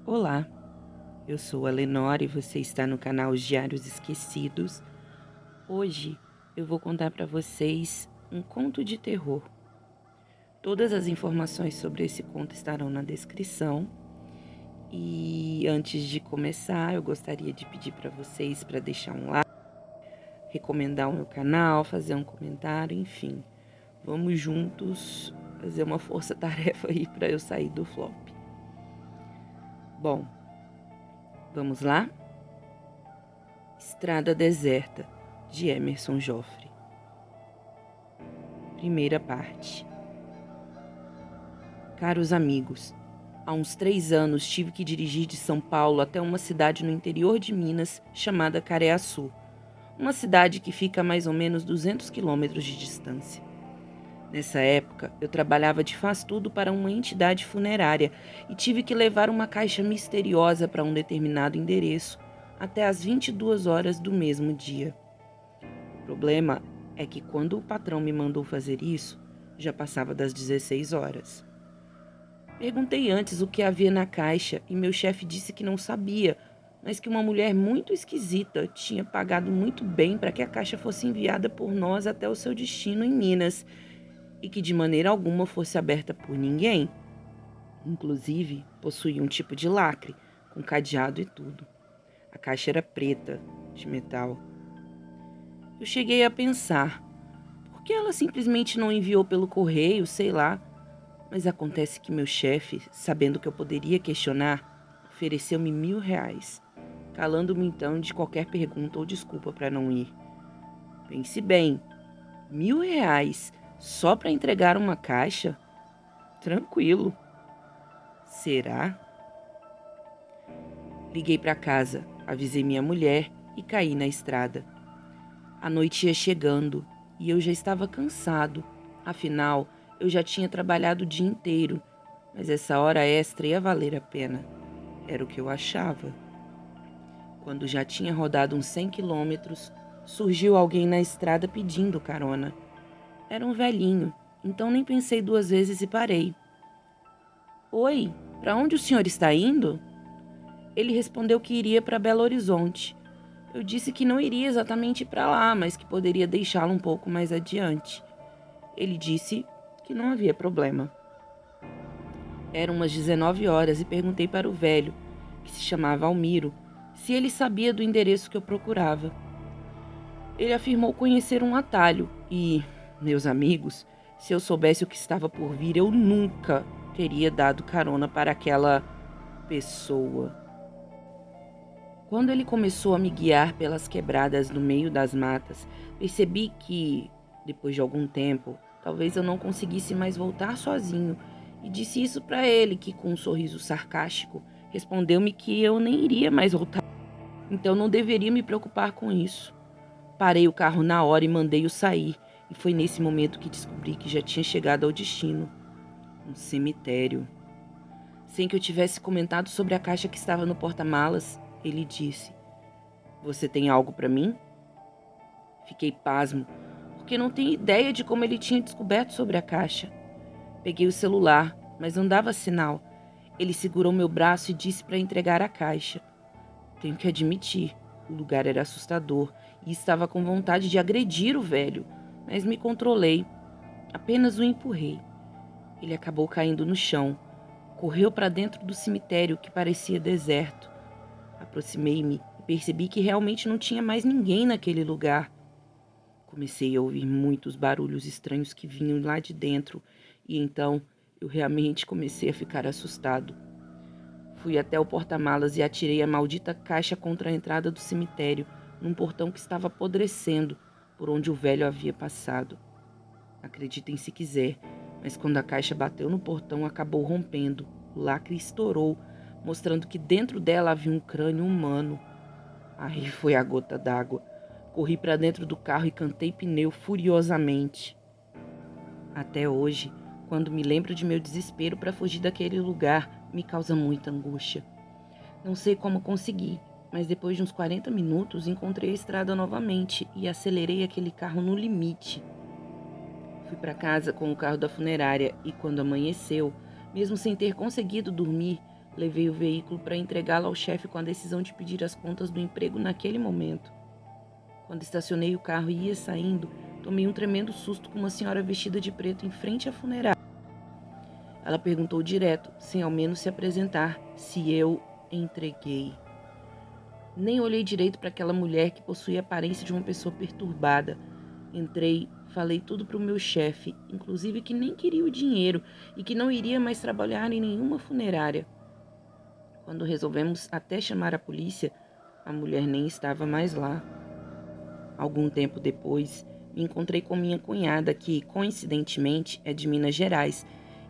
Olá, eu sou a Lenora e você está no canal Os Diários Esquecidos. Hoje eu vou contar para vocês um conto de terror. Todas as informações sobre esse conto estarão na descrição. E antes de começar, eu gostaria de pedir para vocês para deixar um like, recomendar o meu canal, fazer um comentário, enfim. Vamos juntos fazer uma força-tarefa aí para eu sair do flop. Bom, vamos lá? Estrada Deserta, de Emerson Joffre. Primeira parte. Caros amigos, há uns 3 anos tive que dirigir de São Paulo até uma cidade no interior de Minas chamada Careaçu, uma cidade que fica a mais ou menos 200 quilômetros de distância. Nessa época, eu trabalhava de faz-tudo para uma entidade funerária e tive que levar uma caixa misteriosa para um determinado endereço até às 22 horas do mesmo dia. O problema é que quando o patrão me mandou fazer isso, já passava das 16 horas. Perguntei antes o que havia na caixa e meu chefe disse que não sabia, mas que uma mulher muito esquisita tinha pagado muito bem para que a caixa fosse enviada por nós até o seu destino em Minas e que de maneira alguma fosse aberta por ninguém. Inclusive, possuía um tipo de lacre, com cadeado e tudo. A caixa era preta, de metal. Eu cheguei a pensar, por que ela simplesmente não enviou pelo correio, sei lá? Mas acontece que meu chefe, sabendo que eu poderia questionar, ofereceu-me R$ 1.000, calando-me então de qualquer pergunta ou desculpa para não ir. Pense bem, R$ 1.000 só para entregar uma caixa? Tranquilo. Será? Liguei para casa, avisei minha mulher e caí na estrada. A noite ia chegando e eu já estava cansado. Afinal, eu já tinha trabalhado o dia inteiro, mas essa hora extra ia valer a pena. Era o que eu achava. Quando já tinha rodado uns 100 quilômetros, surgiu alguém na estrada pedindo carona. Era um velhinho, então nem pensei 2 vezes e parei. Oi, para onde o senhor está indo? Ele respondeu que iria para Belo Horizonte. Eu disse que não iria exatamente para lá, mas que poderia deixá-lo um pouco mais adiante. Ele disse que não havia problema. Eram umas 19 horas e perguntei para o velho, que se chamava Almiro, se ele sabia do endereço que eu procurava. Ele afirmou conhecer um atalho e, meus amigos, se eu soubesse o que estava por vir, eu nunca teria dado carona para aquela pessoa. Quando ele começou a me guiar pelas quebradas no meio das matas, percebi que, depois de algum tempo, talvez eu não conseguisse mais voltar sozinho, e disse isso para ele, que com um sorriso sarcástico respondeu-me que eu nem iria mais voltar, então não deveria me preocupar com isso. Parei o carro na hora e mandei-o sair, e foi nesse momento que descobri que já tinha chegado ao destino, um cemitério. Sem que eu tivesse comentado sobre a caixa que estava no porta-malas, ele disse: "Você tem algo para mim?" Fiquei pasmo, porque não tenho ideia de como ele tinha descoberto sobre a caixa. Peguei o celular, mas não dava sinal. Ele segurou meu braço e disse para entregar a caixa. Tenho que admitir, o lugar era assustador e estava com vontade de agredir o velho, mas me controlei. Apenas o empurrei. Ele acabou caindo no chão. Correu para dentro do cemitério, que parecia deserto. Aproximei-me e percebi que realmente não tinha mais ninguém naquele lugar. Comecei a ouvir muitos barulhos estranhos que vinham lá de dentro e então eu realmente comecei a ficar assustado. Fui até o porta-malas e atirei a maldita caixa contra a entrada do cemitério, num portão que estava apodrecendo, por onde o velho havia passado. Acreditem se quiser, mas quando a caixa bateu no portão, acabou rompendo. O lacre estourou, mostrando que dentro dela havia um crânio humano. Aí foi a gota d'água. Corri para dentro do carro e cantei pneu furiosamente. Até hoje, quando me lembro de meu desespero para fugir daquele lugar, me causa muita angústia. Não sei como consegui, mas depois de uns 40 minutos encontrei a estrada novamente e acelerei aquele carro no limite. Fui para casa com o carro da funerária e quando amanheceu, mesmo sem ter conseguido dormir, Levei o veículo para entregá-lo ao chefe com a decisão de pedir as contas do emprego naquele momento. Quando estacionei o carro e ia saindo, tomei um tremendo susto com uma senhora vestida de preto em frente à funerária. Ela perguntou direto, sem ao menos se apresentar, se eu entreguei. Nem olhei direito para aquela mulher que possuía a aparência de uma pessoa perturbada. Entrei, falei tudo para o meu chefe, inclusive que nem queria o dinheiro e que não iria mais trabalhar em nenhuma funerária. Quando resolvemos até chamar a polícia, a mulher nem estava mais lá. Algum tempo depois, me encontrei com minha cunhada, que, coincidentemente, é de Minas Gerais,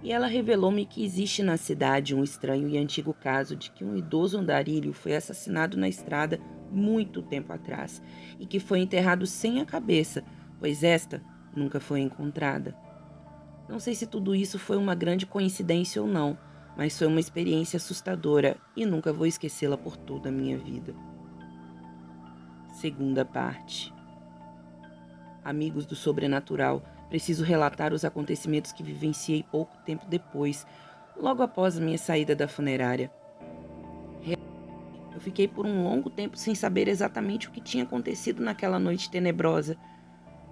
e ela revelou-me que existe na cidade um estranho e antigo caso de que um idoso andarilho foi assassinado na estrada muito tempo atrás e que foi enterrado sem a cabeça, pois esta nunca foi encontrada. Não sei se tudo isso foi uma grande coincidência ou não, mas foi uma experiência assustadora e nunca vou esquecê-la por toda a minha vida. Segunda parte. Amigos do sobrenatural, preciso relatar os acontecimentos que vivenciei pouco tempo depois, logo após a minha saída da funerária. Eu fiquei por um longo tempo sem saber exatamente o que tinha acontecido naquela noite tenebrosa.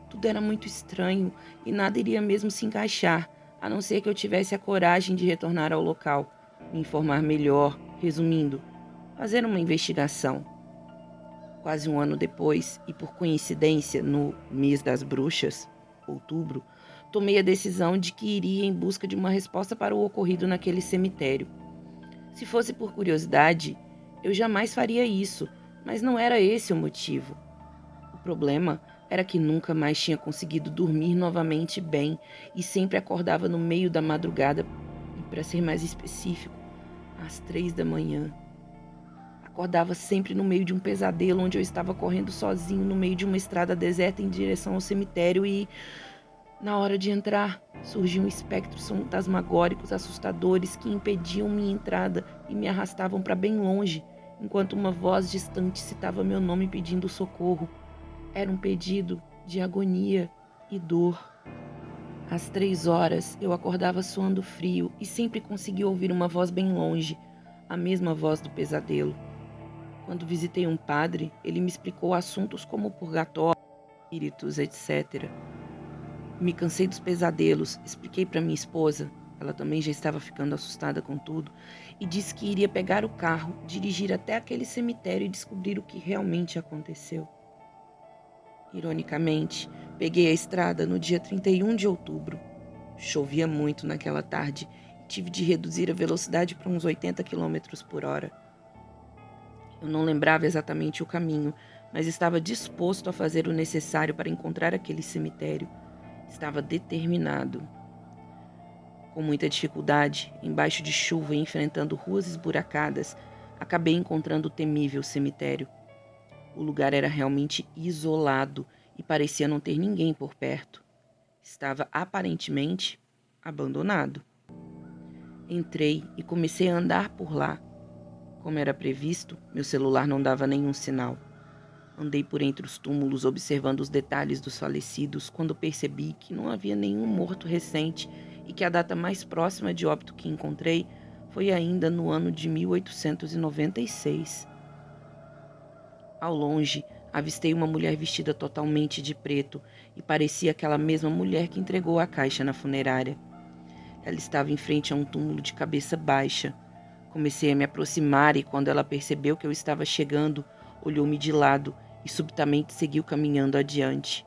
Tudo era muito estranho e nada iria mesmo se encaixar, a não ser que eu tivesse a coragem de retornar ao local, me informar melhor, resumindo, fazer uma investigação. Quase um ano depois, e por coincidência, no mês das bruxas, outubro, tomei a decisão de que iria em busca de uma resposta para o ocorrido naquele cemitério. Se fosse por curiosidade, eu jamais faria isso, mas não era esse o motivo. O problema era que nunca mais tinha conseguido dormir novamente bem e sempre acordava no meio da madrugada e, para ser mais específico, às 3 da manhã. Acordava sempre no meio de um pesadelo onde eu estava correndo sozinho no meio de uma estrada deserta em direção ao cemitério e, na hora de entrar, surgiam espectros fantasmagóricos assustadores que impediam minha entrada e me arrastavam para bem longe, enquanto uma voz distante citava meu nome pedindo socorro. Era um pedido de agonia e dor. Às 3 horas, eu acordava suando frio e sempre conseguia ouvir uma voz bem longe, a mesma voz do pesadelo. Quando visitei um padre, ele me explicou assuntos como purgatório, espíritos, etc. Me cansei dos pesadelos, expliquei para minha esposa, ela também já estava ficando assustada com tudo, e disse que iria pegar o carro, dirigir até aquele cemitério e descobrir o que realmente aconteceu. Ironicamente, peguei a estrada no dia 31 de outubro. Chovia muito naquela tarde e tive de reduzir a velocidade para uns 80 km por hora. Eu não lembrava exatamente o caminho, mas estava disposto a fazer o necessário para encontrar aquele cemitério. Estava determinado. Com muita dificuldade, embaixo de chuva e enfrentando ruas esburacadas, acabei encontrando o temível cemitério. O lugar era realmente isolado e parecia não ter ninguém por perto. Estava aparentemente abandonado. Entrei e comecei a andar por lá. Como era previsto, meu celular não dava nenhum sinal. Andei por entre os túmulos observando os detalhes dos falecidos quando percebi que não havia nenhum morto recente e que a data mais próxima de óbito que encontrei foi ainda no ano de 1896. Ao longe, avistei uma mulher vestida totalmente de preto e parecia aquela mesma mulher que entregou a caixa na funerária. Ela estava em frente a um túmulo de cabeça baixa. Comecei a me aproximar e, quando ela percebeu que eu estava chegando, olhou-me de lado e subitamente seguiu caminhando adiante.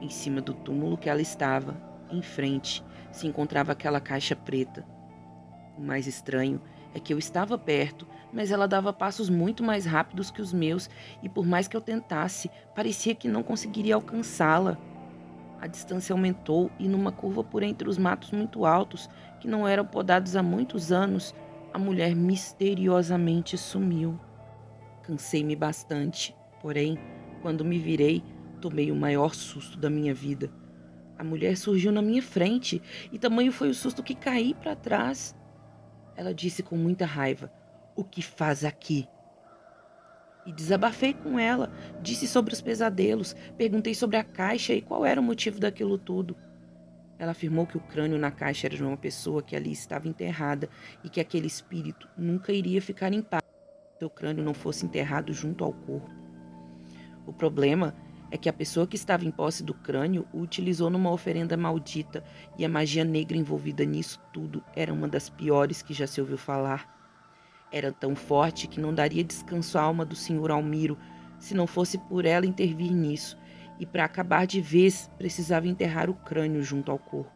Em cima do túmulo que ela estava, em frente, se encontrava aquela caixa preta. O mais estranho é que eu estava perto, mas ela dava passos muito mais rápidos que os meus e, por mais que eu tentasse, parecia que não conseguiria alcançá-la. A distância aumentou e, numa curva por entre os matos muito altos, que não eram podados há muitos anos, a mulher misteriosamente sumiu. Cansei-me bastante, porém, quando me virei, tomei o maior susto da minha vida. A mulher surgiu na minha frente e tamanho foi o susto que caí para trás. Ela disse com muita raiva: "O que faz aqui?" E desabafei com ela, disse sobre os pesadelos, perguntei sobre a caixa e qual era o motivo daquilo tudo. Ela afirmou que o crânio na caixa era de uma pessoa que ali estava enterrada e que aquele espírito nunca iria ficar em paz se seu crânio não fosse enterrado junto ao corpo. O problema é que a pessoa que estava em posse do crânio o utilizou numa oferenda maldita e a magia negra envolvida nisso tudo era uma das piores que já se ouviu falar. Era tão forte que não daria descanso à alma do senhor Almiro se não fosse por ela intervir nisso, e para acabar de vez precisava enterrar o crânio junto ao corpo.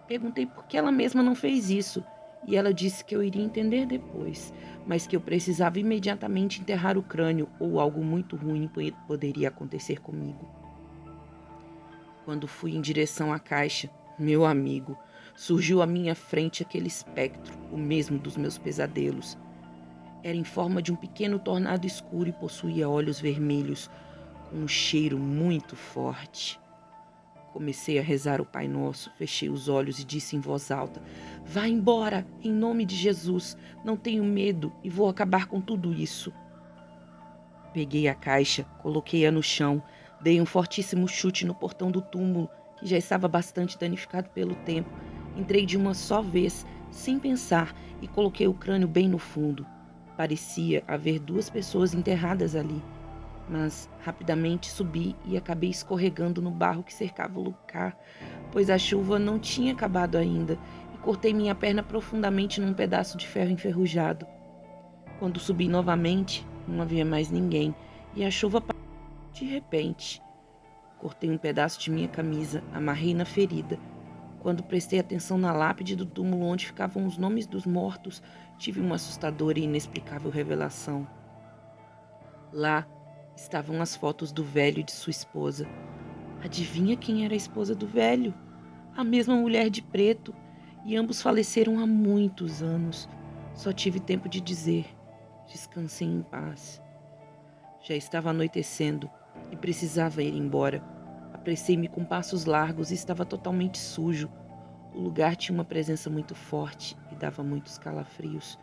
Perguntei por que ela mesma não fez isso, e ela disse que eu iria entender depois, mas que eu precisava imediatamente enterrar o crânio ou algo muito ruim poderia acontecer comigo. Quando fui em direção à caixa, meu amigo, surgiu à minha frente aquele espectro, o mesmo dos meus pesadelos. Era em forma de um pequeno tornado escuro e possuía olhos vermelhos, com um cheiro muito forte. Comecei a rezar o Pai Nosso, fechei os olhos e disse em voz alta: "Vá embora, em nome de Jesus. Não tenho medo e vou acabar com tudo isso." Peguei a caixa, coloquei-a no chão, dei um fortíssimo chute no portão do túmulo, que já estava bastante danificado pelo tempo. Entrei de uma só vez, sem pensar, e coloquei o crânio bem no fundo. Parecia haver 2 pessoas enterradas ali, mas rapidamente subi e acabei escorregando no barro que cercava o lugar, pois a chuva não tinha acabado ainda, e cortei minha perna profundamente num pedaço de ferro enferrujado. Quando subi novamente, não havia mais ninguém, e a chuva parou de repente. Cortei um pedaço de minha camisa, amarrei na ferida. Quando prestei atenção na lápide do túmulo onde ficavam os nomes dos mortos, tive uma assustadora e inexplicável revelação. Lá estavam as fotos do velho e de sua esposa. Adivinha quem era a esposa do velho? A mesma mulher de preto, e ambos faleceram há muitos anos. Só tive tempo de dizer: descansem em paz. Já estava anoitecendo e precisava ir embora. Apressei-me com passos largos e estava totalmente sujo. O lugar tinha uma presença muito forte e dava muitos calafrios.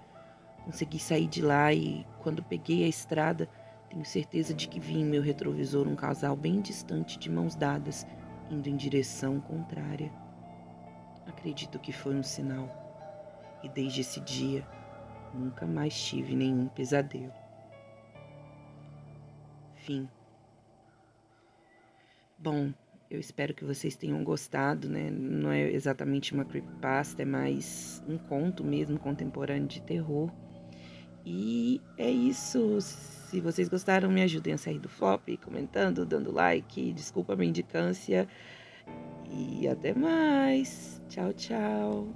Consegui sair de lá e, quando peguei a estrada, tenho certeza de que vi em meu retrovisor um casal bem distante de mãos dadas, indo em direção contrária. Acredito que foi um sinal. E desde esse dia, nunca mais tive nenhum pesadelo. Fim. Bom, eu espero que vocês tenham gostado, né? Não é exatamente uma creepypasta, é mais um conto mesmo contemporâneo de terror. E é isso. Se vocês gostaram, me ajudem a sair do flop, comentando, dando like. Desculpa a minha indicância. E até mais. Tchau, tchau.